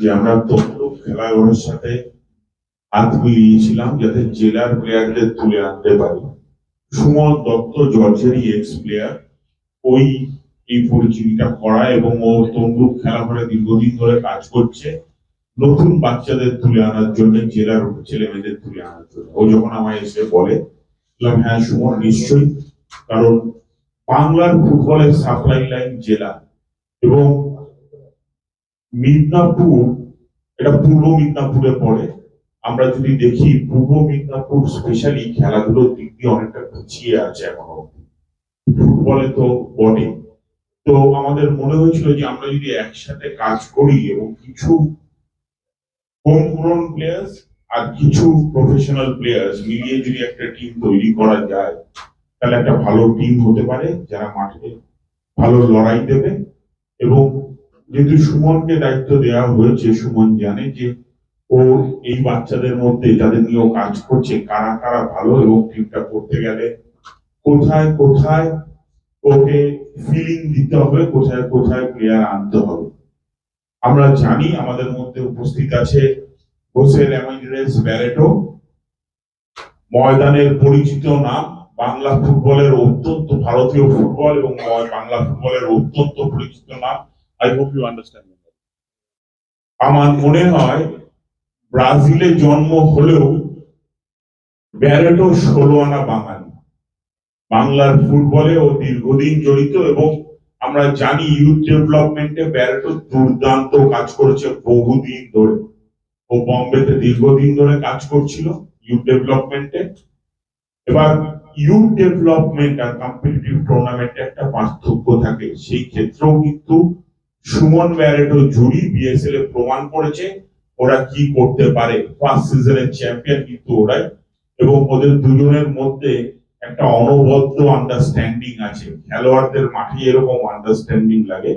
যে আমরা তমলুক খেলাঘরের সাথে হাত মিলিয়েছিলাম যাতে জেলার প্লেয়ারদের তুলে আনতে পারি। সুমন দত্ত জর্জেরই এক্স প্লেয়ার, ওই এই পরিচিতিটা করা এবং ও তমলুক খেলাঘরে দীর্ঘদিন ধরে কাজ করছে নতুন বাচ্চাদের তুলে আনার জন্য, জেলার ছেলে মেয়েদের তুলে আনার জন্য। ও যখন আমায় এসে বলে, হ্যাঁ সুমন নিশ্চয়ই, কারণ বাংলার ফুটবলের সাপ্লাই লাইন জেলা এবং মিদনাপুর, এটা পূর্ব মিদনাপুরে পড়ে। আমরা যদি দেখি পূর্ব মিদনাপুর স্পেশালি খেলাধুলোর দিক দিয়ে অনেকটা পিছিয়ে আছে এখনো, ফুটবলে তো বটে। তো আমাদের মনে হয়েছিল যে আমরা যদি একসাথে কাজ করি এবং কিছু হোমগ্রোন প্লেয়ার্স আর কিছু প্রফেশনাল প্লেয়ার্স মিলিয়ে যদি একটা টিম তৈরি করা যায়, তাহলে একটা ভালো টিম হতে পারে যারা মাঠে ভালো লড়াই দেবে। এবং যেহেতু সুমনকে দায়িত্ব দেওয়া হয়েছে, সুমন জানে যে ও এই বাচ্চাদের মধ্যে যাদের নিয়েও কাজ করছে কারা কারা ভালো, এবং টিমটা করতে গেলে কোথায় কোথায় ওকে ফিলিং দিতে হবে, কোথায় কোথায় প্লেয়ার আনতে হবে। আমরা জানি আমাদের মধ্যে উপস্থিত আছে হোসে রেমাইরেস ব্যারেটো, ময়দানের পরিচিত নাম, বাংলা ফুটবলের অত্যন্ত, ভারতীয় ফুটবল এবং বাংলা ফুটবলের অত্যন্ত পরিচিত নাম। I hope you understand. আমার মনে হয় ব্রাজিলে জন্ম হলেও ব্যারেটো 16 আনা বাঙালি, বাংলার ফুটবলে ও দীর্ঘদিন জড়িত। এবং আমরা জানি ইউথ ডেভেলপমেন্টে ব্যারেটো দুর্দান্ত কাজ করেছে বহুদিন ধরে। ও বম্বেতে দীর্ঘদিন ধরে কাজ করছিল ইউথ ডেভেলপমেন্টে। এবার ইউথ ডেভেলপমেন্ট আর কম্পিটিটিভ টুর্নামেন্টে একটা পার্থক্য থাকে, সেই ক্ষেত্রেও কিন্তু সুমন ব্যারেটো জুরি বিএসএল এ প্রমাণ করেছে ওরা কি করতে পারে। ফার্স্ট সিজনের চ্যাম্পিয়ন কিন্তু ওরাই, এবং ওদের দুজনের মধ্যে একটা অনবদ্য আন্ডারস্ট্যান্ডিং আছে। খেলোয়াড়দের মাঠে এরকম আন্ডারস্ট্যান্ডিং লাগে,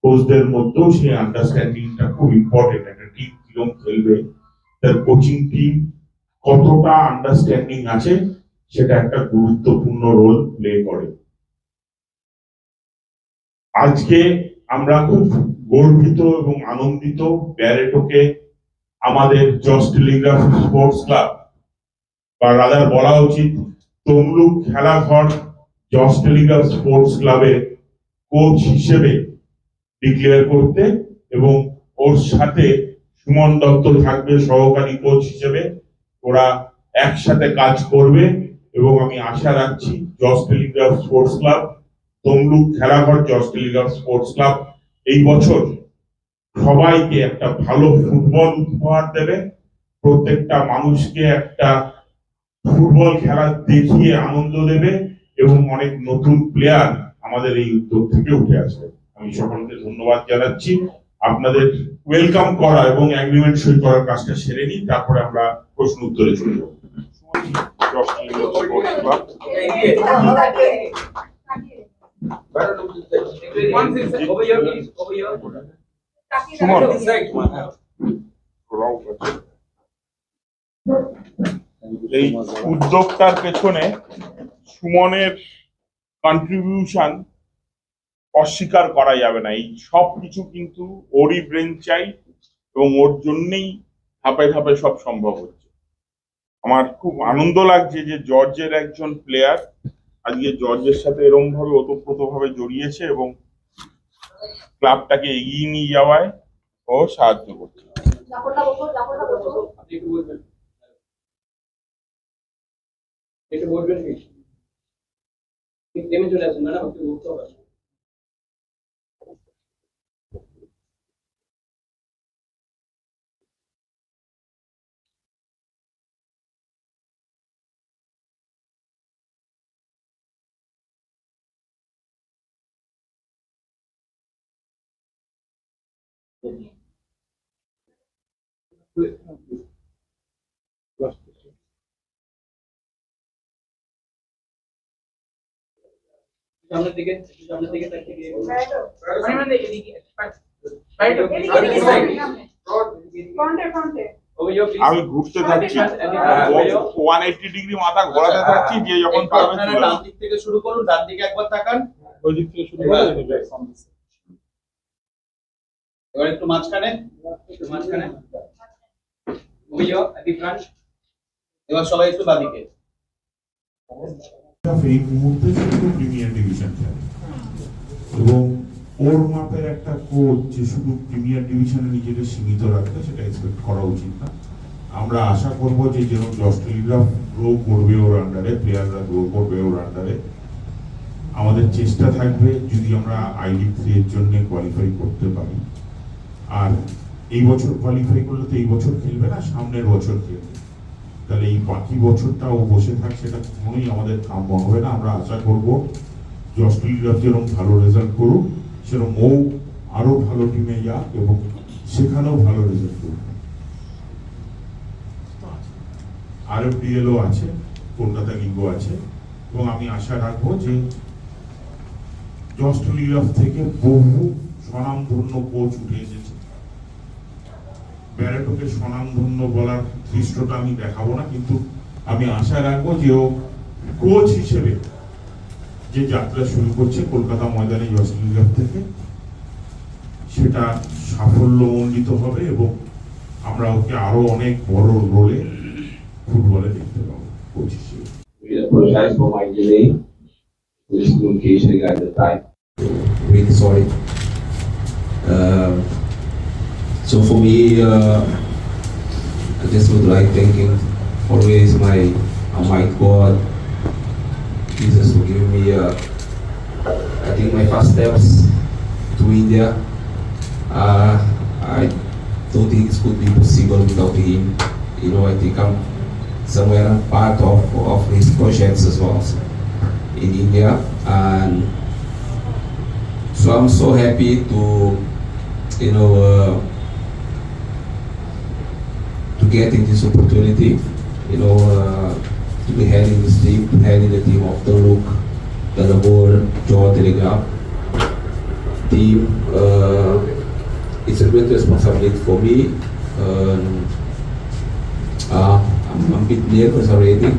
কোচদের মধ্যেও সেই আন্ডারস্ট্যান্ডিংটা খুব ইম্পর্টেন্ট। একটা টিম কিরকম খেলবে, তার কোচিং টিম কতটা আন্ডারস্ট্যান্ডিং আছে, সেটা একটা গুরুত্বপূর্ণ রোল প্লে করে। আজকে আমরা খুব গর্বিত এবং আনন্দিত ব্যারেটোকে আমাদের জস টেলিগ্রাফ স্পোর্টস ক্লাব, বা রাদার বলা উচিত তমলুক খেলাঘর জস টেলিগ্রাফ স্পোর্টস ক্লাবের কোচ হিসেবে ডিক্লেয়ার করতে, এবং ওর সাথে সুমন দত্ত থাকবে সহকারী কোচ হিসেবে। ওরা একসাথে কাজ করবে এবং আমি আশা রাখছি Jas Telegraph Sports Club, Tamluk Khelaghar Jas Telegraph Sports Club এই বছর সবাইকে একটা ভালো ফুটবল উপহার দেবে, প্রত্যেকটা মানুষকে একটা ফুটবল খেলা দেখিয়ে আনন্দ দেবে, এবং অনেক নতুন প্লেয়ার আমাদের এই উদ্যোগ থেকে উঠে আসবে। আমি সকলকে ধন্যবাদ জানাচ্ছি। আপনাদের ওয়েলকাম করা এবং এগ্রিমেন্ট সই করার কাজটা সেরে নিই, তারপরে আমরা প্রশ্ন উত্তরে চলে যাব। এই উদ্যোগটার পেছনে সুমনের কন্ট্রিবিউশন অস্বীকার করা যাবে না। এই সব কিছু কিন্তু ওরই ব্রেন চাই, এবং ওর জন্যই ধাপে ধাপে সব সম্ভব হচ্ছে। আমার খুব আনন্দ লাগছে যে জর্জের একজন প্লেয়ার আজকে জর্জের সাথে এরকম ভাবে ওতপ্রোত ভাবে জড়িয়েছে এবং ক্লাবটাকে এগিয়ে নিয়ে যাওয়ায় ও সাহায্য করছে। চলে আসুন ম্যাডাম, আপনি বলতে হবে। সামনের দিকে আমি ঘুরতে থাকছি, 180 ডিগ্রি মাথা ঘোরাতে থাকছি, যে যখন পারবে ডান দিক থেকে শুরু করুন, ডান দিকে একবার তাকান, ওই দিক থেকে শুরু করুন। এবার একটু মাঝখানে, একটু মাঝখানে। ওইও আদি ফ্রন্ট। এবার সবাই একটু বাদিকে। এই মুহূর্তে শুধু প্রিমিয়ার ডিভিশন খেলে এবং ওর মাপের একটা কোচ যে শুধু প্রিমিয়ার ডিভিশনে নিজেকে সীমিত রাখবে সেটা এক্সপেক্ট করা উচিত না। আমরা আশা করব যে যেরকম অস্ট্রেলিয়া গ্রো করবে ওর আন্ডারে, প্লেয়াররা গ্রো করবে ওর আন্ডারে, আমাদের চেষ্টা থাকবে যদি আমরা আই-লিগ 3 এর জন্য কোয়ালিফাই করতে পারি। আর এই বছর কোয়ালিফাই করলে তো এই বছর খেলবে না, সামনের বছর খেলবে, তাহলে এই বাকি বছরটা ও বসে থাক সেটা কোনোই আমাদের কাম্য হবে না। আমরা আশা করব যে অস্ট্রেলিয়া যেরকম ভালো রেজাল্ট করুক সেরকম ও আরো ভালো টিমে যাক এবং সেখানেও ভালো রেজাল্ট করুক। আরএফডিএলও আছে, কলকাতা লিগও আছে এবং আমি আশা রাখবো যে অস্ট্রেলিয়া থেকে বহু স্বনামধন্য কোচ উঠে এসেছে। ব্যারেটোকে স্বনামধন্য বলার দৃশ্যটা আমি দেখাবো না, কিন্তু আমি আশা রাখবো যে ও কোচ হিসেবে যে যাত্রা শুরু করছে কলকাতা ময়দানে অস্ট্রেলিয়া থেকে সেটা সাফল্যমণ্ডিত হবে এবং আমরা ওকে আরো অনেক বড় রোলে ফুটবলে দেখতে পাবো কোচ হিসেবে। We apologize for my delay. Miscommunication at the time. Really sorry. So for me, I just would like thanking always my Almighty God, Jesus, for giving me, I think my first steps to India. I don't think it could be possible without him. You know, I think I'm somewhere part of his projects as well in India, and so I'm so happy to, you know, to get in this opportunity, you know, to be heading this team, heading the team of the Look, the Labor, Joe Telegraph team. It's a great responsibility for me. I'm a bit nervous already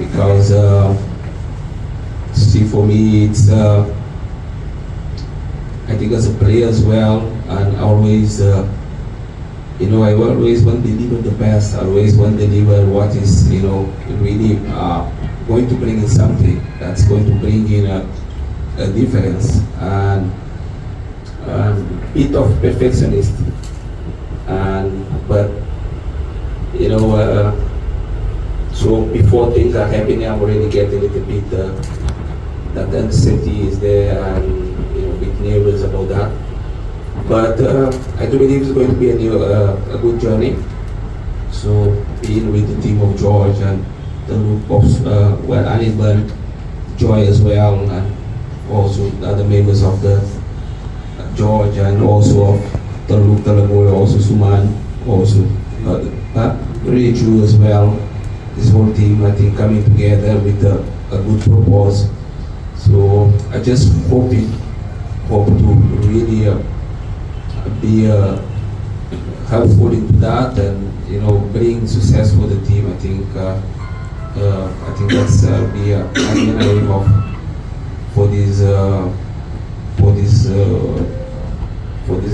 because see, for me it's I think as a player as well, and always you know, I always want to deliver the best. I always want to deliver what is, you know, really going to bring in something that's going to bring in a difference, and bit of perfectionist, and but you know, so before things are happening, I'm already getting a little bit that uncertainty is there, and you know, a bit nervous about that. But I do believe it's going to be a good journey. So being with the team of George and the group of well, Anibal, Joy as well, and also the other members of the George, and also of Taluk Talaboy, also Suman, also really true as well. This whole team, I think, coming together with a good purpose. So I just hope to really be helpful into that, and you know, bring success for the team. I think that's be a aim of for this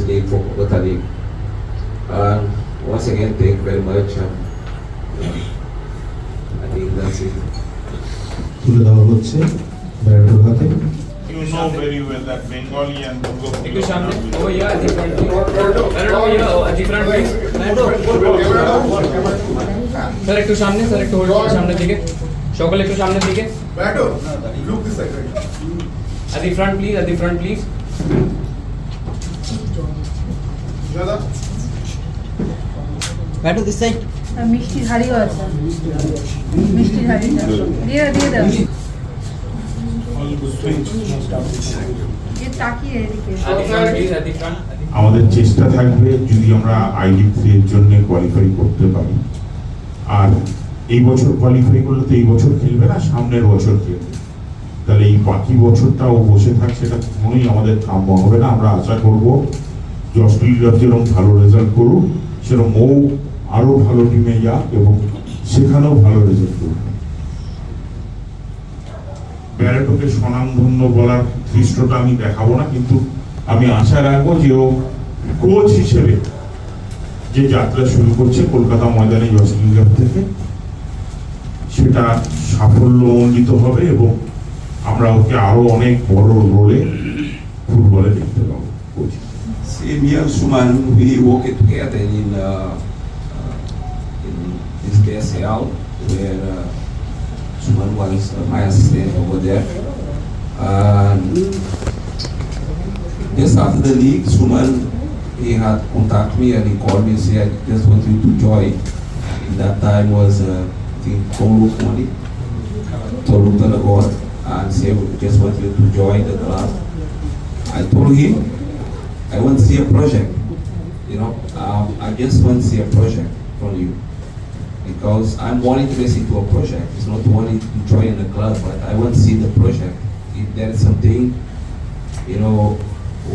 league, for Kolkata League. Once again, thank you very much. I think that's it. তুলে দেওয়া হচ্ছে ব্যারেটোর হাতে। You know very well that Bengali and Durga একটু সামনে, over here at the front, Barretto over here at the front, please. Sir একটু সামনে, sir একটু hold করুন সামনের দিকে, সকলে একটু সামনের দিকে। Barretto, look this side, right? At the front, please. At the front, please. Jada. Barretto, this side. মিষ্টির হাড়িও আছে, মিষ্টির হাড়িটা দিয়ে দাও, তাকিয়ে এদিকে। At the front, please. At the front. আমাদের চেষ্টা থাকবে যদি আমরা আই-লিগ 3 এর জন্য কোয়ালিফাই করতে পারি। আর এই বছর কোয়ালিফাই করলে তো এই বছর খেলবে না, সামনের বছর খেলবে, তাহলে এই বাকি বছরটা ও বসে থাক সেটা কোনোই আমাদের কাম্য হবে না। আমরা আশা করব যে অস্ট্রেলিয়া যেরকম ভালো রেজাল্ট করুক সেরকম ও আরো ভালো টিমে যাক এবং সেখানেও ভালো রেজাল্ট করুক। ব্যারেটোকে স্বনামধন্য বলার দৃশ্যটা আমি দেখাবো না, কিন্তু আমি আশা রাখবো যে ও কোচ হিসেবে যে যাত্রা শুরু করছে কলকাতা ময়দানে জসলিনগার থেকে, সেটা সাফল্যমণ্ডিত হবে এবং আমরা ওকে আরো অনেক বড় রোলে ফুটবলে দেখতে পাবো। Coach Same here, Suman, we worked together in this KSL, where Suman was my assistant over there. And just after the league, Suman, he had contacted me and he called me and said, I just want you to join. In that time was, I think, Tolu Talagor, and said, we just want you to join the club. I told him, I want to see a project, I just want to see a project from you, because I'm more interested into a project. It's not only to join the club, but I want to see the project. If there is something,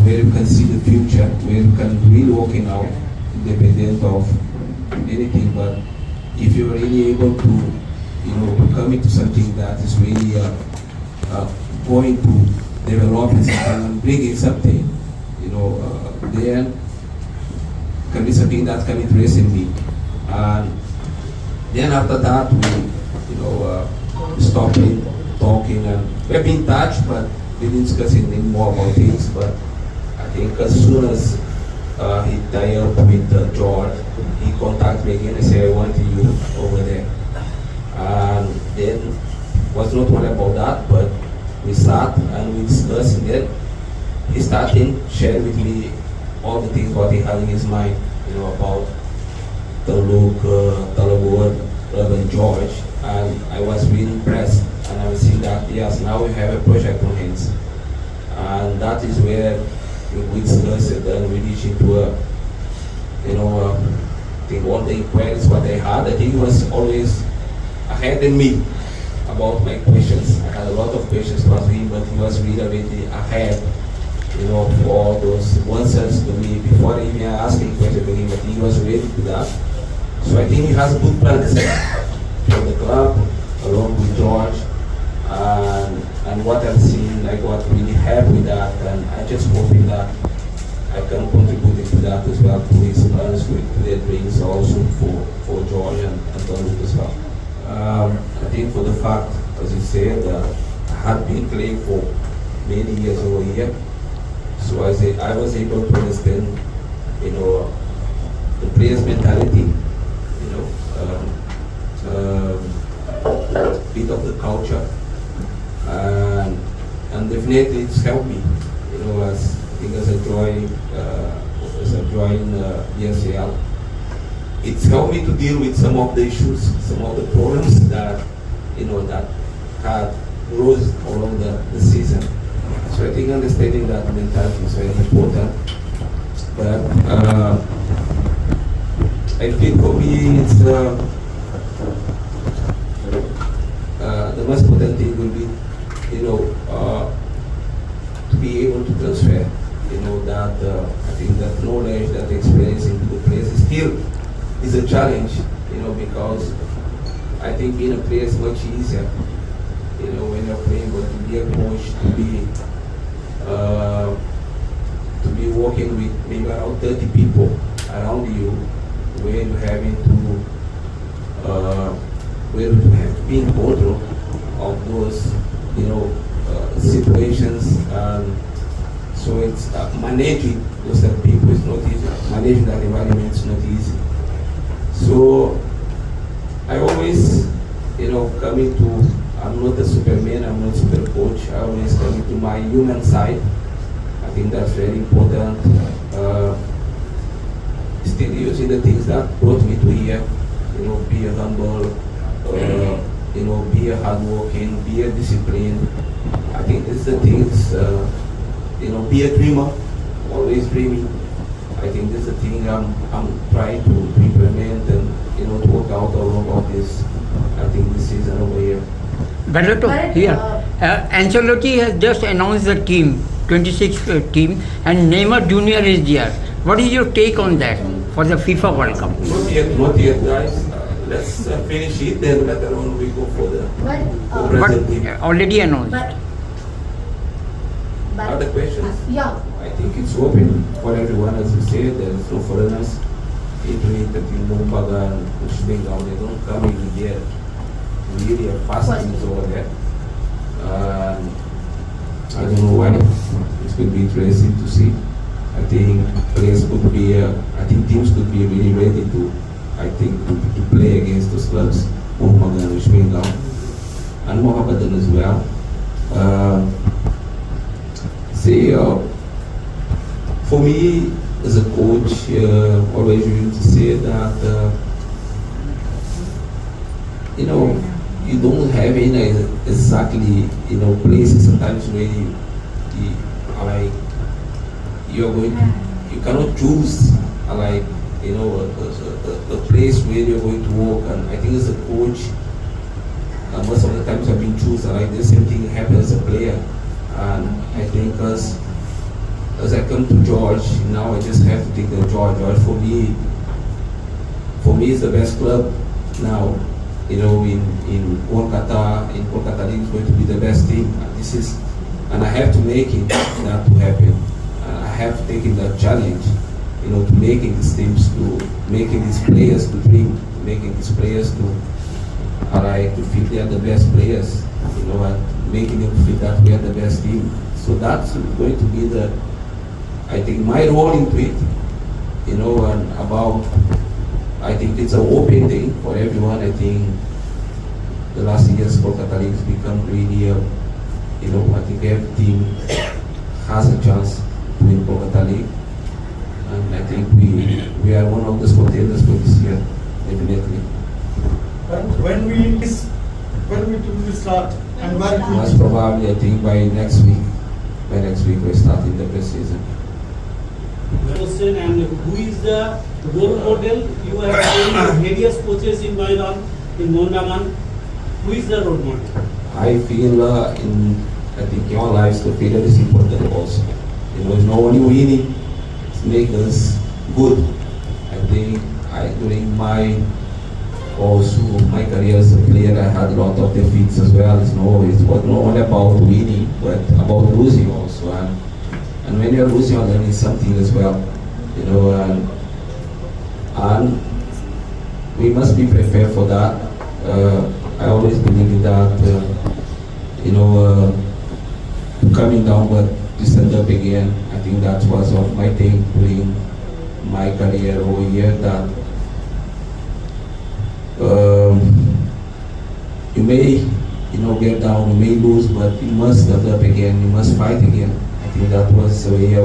where you can see the future, where you can really working out, independent of anything, but if you're really able to, come into something that is really going to develop and bringing something, then can be something that can interest in me. And then after that, we, stopped talking, and we've been in touch, but we didn't discuss anything more about things. But I think as soon as he tied up with George, he contacted me again and said, I want you over there. And then was not only about that, but we sat and we discussed, and then he started sharing with me all the things what he had in his mind, about Talagor, and George, and I was really impressed, and I was seeing that, yes, now we have a project on hands, and that is where we discussed it, and we reached into I think all the inquiries what I had, I think he was always ahead than me about my questions. I had a lot of questions to ask him, but he was really ahead, for those answers to me before even asking questions to him. I think he was ready to that. So I think he has a good plan for the club, along with George, and what I've seen, I got really happy with that, and I just hoping that I can contribute to that as well, to his plans, to their dreams also for George and Donald as well. I think for the fact, as you said, I had been playing for many years over here, so I was able to understand, the players' mentality, bit of the culture, and definitely it's helped me, as I join ESL. It's helped me to deal with some of the issues, some of the problems that that had rose along the season. So I think understanding that mentality is very important. But I think for me it's the most important thing will be to be able to transfer that I think that knowledge, that experience into the players still is a challenge, because I think being a player is much easier, when you're playing, but to be a coach, to be working with maybe around 30 people around you, where you having to have to be in control of those situations, and so it's managing those type of people is not easy. Managing that environment is not easy. So I always, coming to, I'm not a superman, I'm not a super coach. I always coming to my human side. I think that's very important. Still using the things that brought me to here. Be a humble, be a hardworking, be a disciplined. I think these are the things. Be a dreamer, always dreaming. I think this is the thing I'm trying to implement and to work out all about this. I think this season over here. Barretto, here. Ancelotti has just announced the team, 26 team, and Neymar Jr. is there. What is your take on that for the FIFA World Cup? Not yet, guys. Let's finish it, then later on we go for the But Brazil team. already announced. Other questions? Yeah. I think it's open for everyone, as you said. There's no foreigners into it. I think Mumbaga and Ushbengal, they don't come in here. Really a fast teams over there. I don't know why. It's going to be interesting to see. I think players could be, I think teams could be really ready to, I think, to play against those clubs, Mumbaga and Ushbengal, and Mohammedan as well. For me, as a coach, always used to say that, you don't have any exactly, places sometimes where you are like, you're going to, you cannot choose, like, a place where you're going to work. And I think as a coach, most of the times I've been chosen, like the same thing happens as a player. And I think as I come to George, now I just have to take the George. George for me is the best club now. In Kolkata League is going to be the best team. And I have to make it that to happen. I have taken that challenge, to making these teams, to making these players to dream, making these players to feel they are the best players, and making them feel that we are the best team. So that's going to be I think my role into it, and about, I think it's an open thing for everyone. I think the last years Kolkata League has become really, I think every team has a chance to win Kolkata League. And I think we are one of the contenders for this year, definitely. When we start and where it will Most probably, I think by next week. By next week we're starting the pre-season. Question, and who is the role model? You have trained various coaches in Maidan, in Mondaman. Who is the role model? I feel I think in our lives the failure is important also. It's not only winning, it's making us good. I think during my career as a player, I had a lot of defeats as well. It was not only about winning, but about losing also. And when you're losing, you're learning something as well, and we must be prepared for that. I always believe in that, coming down but to stand up again. I think that was of my thing during my career over here, that you may, get down, you may lose, but you must stand up again, you must fight again. I think that was the way I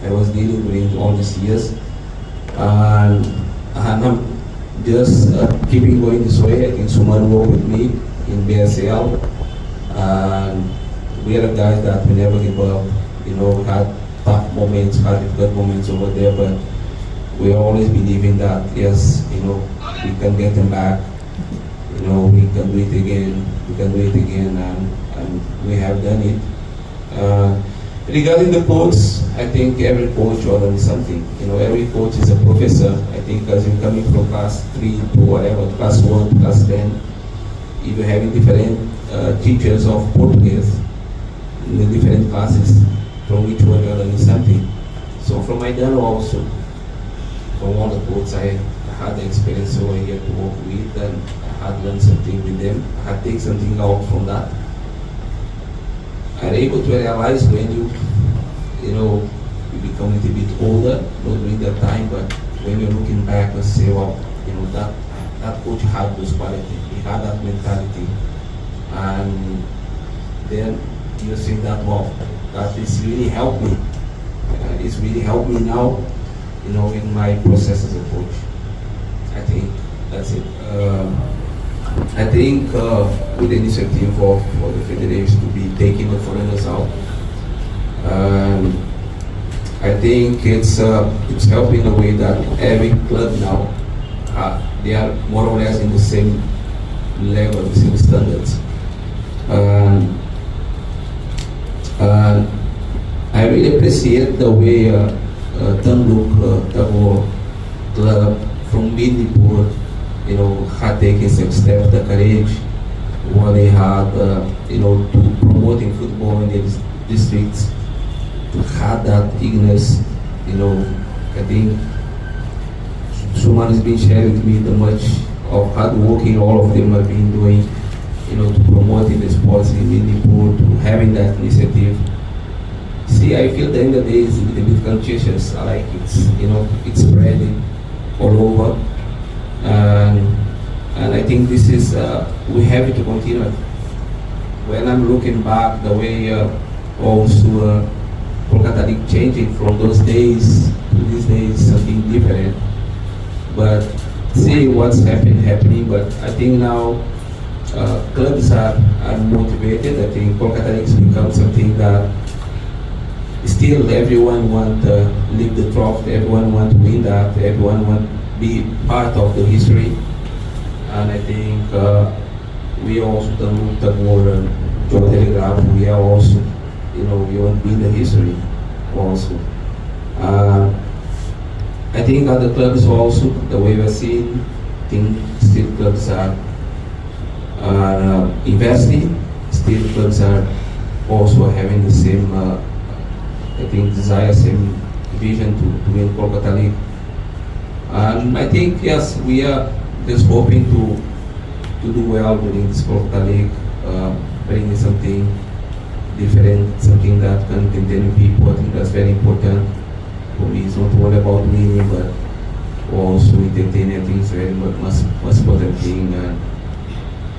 was dealing during all these years, and I'm just keeping going this way. I think Suman worked with me in BSL, and we are guys that we never give up. We had tough moments, had difficult moments over there, but we always believing that yes, we can get them back. We can do it again. We can do it again, and we have done it. Regarding the coach, I think every coach learns something. Every coach is a professor. I think as you're coming from class 3 to whatever, class 1 to class 10, if you're having different teachers of Portuguese in the different classes, from which one you're learning something. So from my dad also, from all the coaches I had the experience over here to work with, and I had learned something with them. I had taken something out from that. I'm able to realize when you become a little bit older, not during that time, but when you're looking back and say, well, that coach had those qualities, he had that mentality, and then you're saying that, well, that is really helped me. It's really helped me now, in my process as a coach. I think that's it. I think with the initiative of the federation to be taking the foreigners out, I think it's helping in a way that every club now, they are more or less in the same level, the same standards. I really appreciate the way Tanluk, the club from Midipur, had taken some steps, the courage, what they had, to promoting football in the districts. had that eagerness. I think Suman has been sharing with me the much of hard working all of them have been doing, to promoting the sports in Manipur, to having that initiative. See, I feel the end of the day is a little bit conscientious. I like it's spreading all over. And I think this is, we have to continue. When I'm looking back, the way also Kolkata League changing from those days to these days, something different. But see what's happening. But I think now clubs are motivated. I think Kolkata League has become something that still everyone want to live the trophy, everyone want to win that, everyone want to be part of the history. And I think we also the more Joe Telegraph, we are also, we want to be the history also. I think other clubs also, the way we're seeing, I think still clubs are investing, still clubs are also having the same, desire, same vision to win Kolkata League. And I think, yes, we are just hoping to do well during this Kolkata League, bringing something different, something that can entertain people. I think that's very important. For me, it's not all about winning, but also entertaining. I think it's very much important thing. And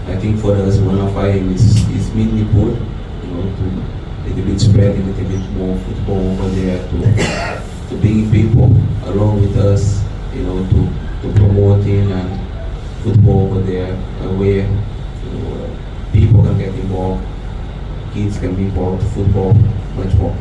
I think for us, one of our aim is mainly put, to a little bit spread a little bit more football over there, to bring people along with us, to promoting and football over there, where people can get involved, kids can be involved, football much more.